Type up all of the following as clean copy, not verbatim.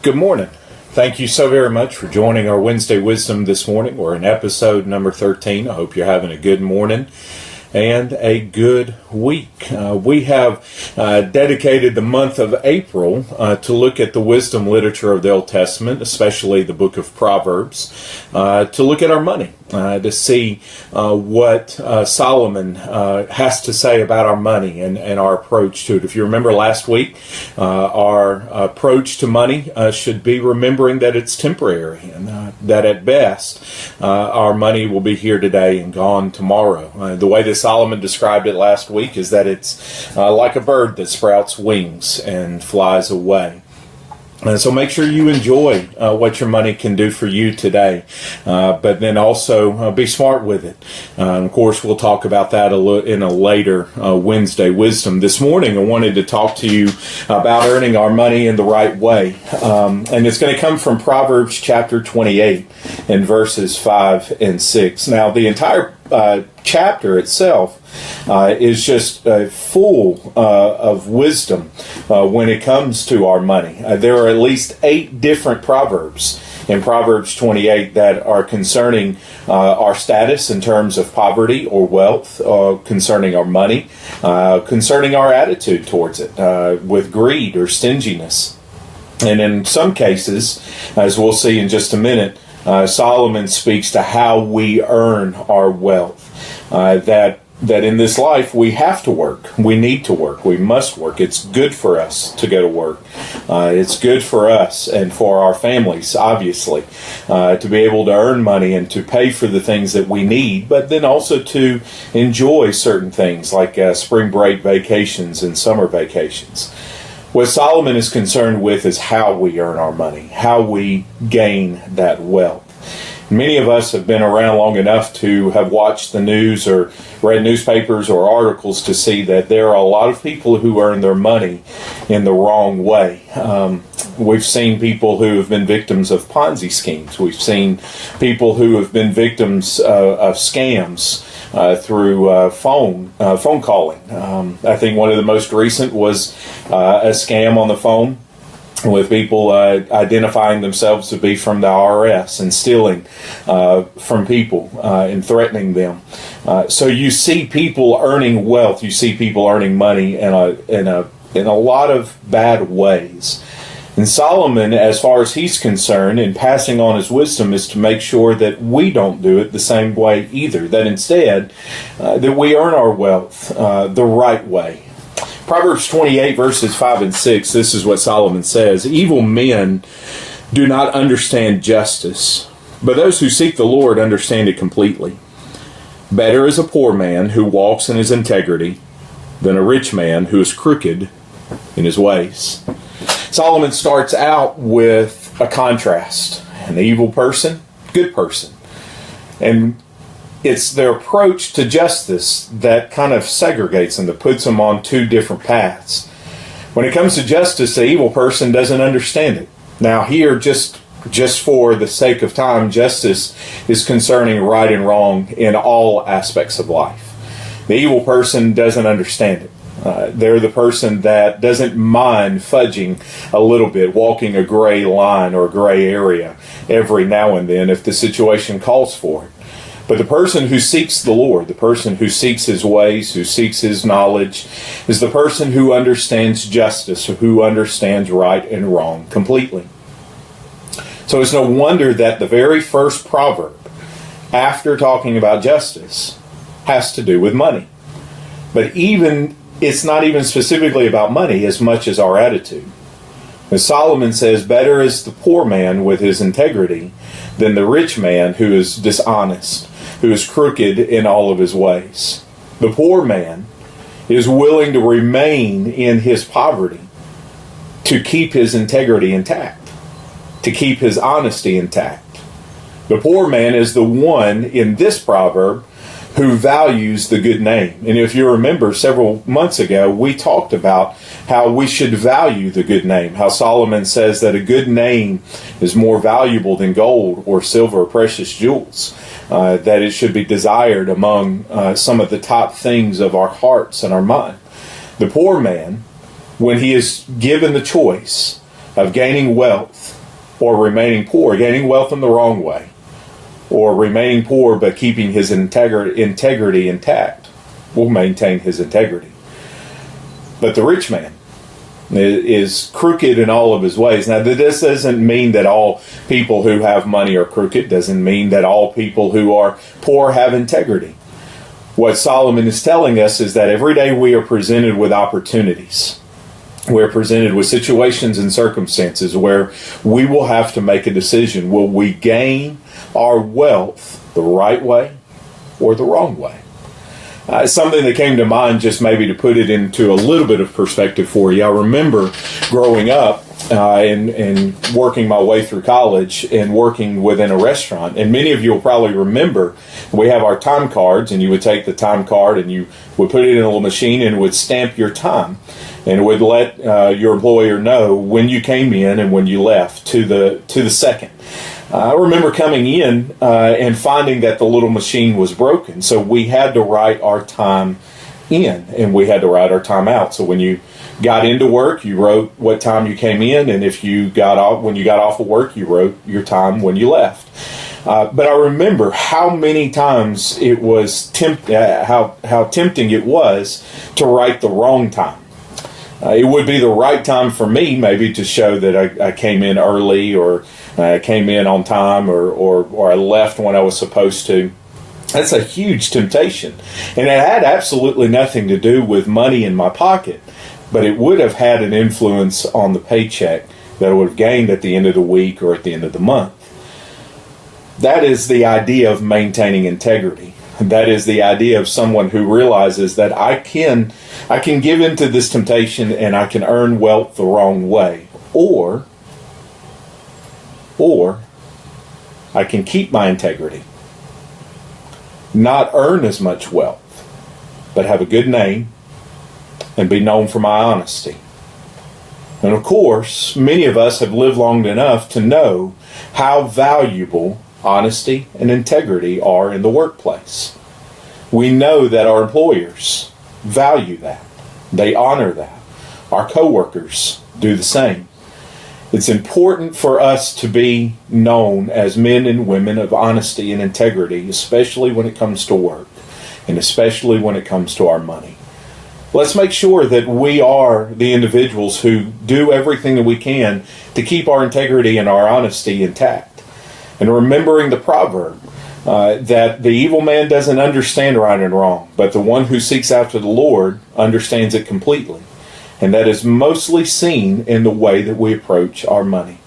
Good morning. Thank you so very much for joining our Wednesday Wisdom this morning. We're in episode number 13. I hope you're having a good morning and a good week. We have dedicated the month of April to look at the wisdom literature of the Old Testament, especially the book of Proverbs, to look at our money, to see what Solomon has to say about our money and our approach to it. If you remember last week, our approach to money should be remembering that it's temporary and that at best our money will be here today and gone tomorrow. The way that Solomon described it last week is that it's like a bird that sprouts wings and flies away. And so make sure you enjoy what your money can do for you today, but then also be smart with it. Of course, we'll talk about that in a later Wednesday Wisdom. This morning, I wanted to talk to you about earning our money in the right way. And it's going to come from Proverbs chapter 28 and verses 5 and 6. Now, the entire chapter itself is just full of wisdom when it comes to our money. There are at least 8 different proverbs in Proverbs 28 that are concerning our status in terms of poverty or wealth, concerning our money, concerning our attitude towards it, with greed or stinginess. And in some cases, as we'll see in just a minute, Solomon speaks to how we earn our wealth. That in this life we have to work. We need to work. We must work. It's good for us to go to work. It's good for us and for our families, obviously, to be able to earn money and to pay for the things that we need, but then also to enjoy certain things like spring break vacations and summer vacations. What Solomon is concerned with is how we earn our money, how we gain that wealth. Many of us have been around long enough to have watched the news or read newspapers or articles to see that there are a lot of people who earn their money in the wrong way. We've seen people who have been victims of Ponzi schemes. We've seen people who have been victims of scams through phone calling. I think one of the most recent was a scam on the phone with people identifying themselves to be from the IRS and stealing from people and threatening them. So you see people earning wealth. You see people earning money in a lot of bad ways. And Solomon, as far as he's concerned, in passing on his wisdom, is to make sure that we don't do it the same way either. That instead, that we earn our wealth the right way. Proverbs 28 verses 5 and 6, this is what Solomon says. Evil men do not understand justice, but those who seek the Lord understand it completely. Better is a poor man who walks in his integrity than a rich man who is crooked in his ways. Solomon starts out with a contrast. An evil person, good person. And it's their approach to justice that kind of segregates them, that puts them on 2 different paths. When it comes to justice, the evil person doesn't understand it. Now here, just for the sake of time, justice is concerning right and wrong in all aspects of life. The evil person doesn't understand it. They're the person that doesn't mind fudging a little bit, walking a gray line or a gray area every now and then if the situation calls for it. But the person who seeks the Lord, the person who seeks His ways, who seeks His knowledge, is the person who understands justice, who understands right and wrong completely. So it's no wonder that the very first proverb, after talking about justice, has to do with money. But it's not even specifically about money as much as our attitude. As Solomon says, better is the poor man with his integrity than the rich man who is dishonest, who is crooked in all of his ways. The poor man is willing to remain in his poverty to keep his integrity intact, to keep his honesty intact. The poor man is the one in this proverb who values the good name. And if you remember, several months ago, we talked about how we should value the good name, how Solomon says that a good name is more valuable than gold or silver or precious jewels, that it should be desired among some of the top things of our hearts and our mind. The poor man, when he is given the choice of gaining wealth or remaining poor, gaining wealth in the wrong way, or remaining poor but keeping his integrity intact, will maintain his integrity. But the rich man is crooked in all of his ways. Now, this doesn't mean that all people who have money are crooked. Doesn't mean that all people who are poor have integrity. What Solomon is telling us is that every day we are presented with opportunities. We're presented with situations and circumstances where we will have to make a decision. Will we gain our wealth the right way or the wrong way? Something that came to mind, just maybe to put it into a little bit of perspective for you. I remember growing up and working my way through college and working within a restaurant. And many of you will probably remember we have our time cards, and you would take the time card and you would put it in a little machine and it would stamp your time. And it would let your employer know when you came in and when you left to the second. I remember coming in and finding that the little machine was broken. So we had to write our time in and we had to write our time out. So when you got into work, you wrote what time you came in, and if you got off when you got off of work, you wrote your time when you left. But I remember how many times it was how tempting it was to write the wrong time. It would be the right time for me, maybe, to show that I came in early, or I came in on time, or I left when I was supposed to. That's a huge temptation. And it had absolutely nothing to do with money in my pocket, but it would have had an influence on the paycheck that I would have gained at the end of the week or at the end of the month. That is the idea of maintaining integrity. That is the idea of someone who realizes that I can give into this temptation and I can earn wealth the wrong way. Or I can keep my integrity, not earn as much wealth, but have a good name and be known for my honesty. And of course, many of us have lived long enough to know how valuable honesty and integrity are in the workplace. We know that our employers value that. They honor that. Our coworkers do the same. It's important for us to be known as men and women of honesty and integrity, especially when it comes to work, and especially when it comes to our money. Let's make sure that we are the individuals who do everything that we can to keep our integrity and our honesty intact. And remembering the proverb that the evil man doesn't understand right and wrong, but the one who seeks after the Lord understands it completely. And that is mostly seen in the way that we approach our money.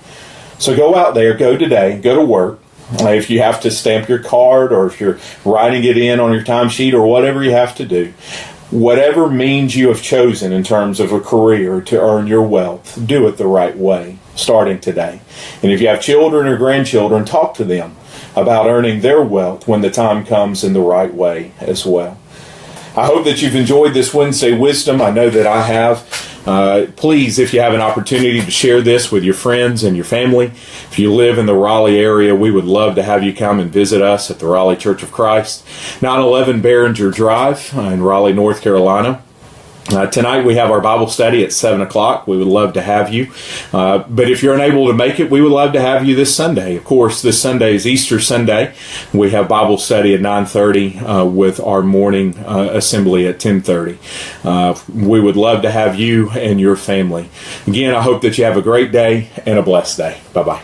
So go out there, go today, go to work. If you have to stamp your card, or if you're writing it in on your timesheet, or whatever you have to do, whatever means you have chosen in terms of a career to earn your wealth, do it the right way, starting today. And if you have children or grandchildren, talk to them about earning their wealth when the time comes in the right way as well. I hope that you've enjoyed this Wednesday Wisdom. I know that I have. Please, if you have an opportunity to share this with your friends and your family, if you live in the Raleigh area, we would love to have you come and visit us at the Raleigh Church of Christ, 911 Behringer Drive in Raleigh, North Carolina. Tonight we have our Bible study at 7 o'clock. We would love to have you. But if you're unable to make it, we would love to have you this Sunday. Of course, this Sunday is Easter Sunday. We have Bible study at 9:30 with our morning assembly at 10:30. We would love to have you and your family. Again, I hope that you have a great day and a blessed day. Bye-bye.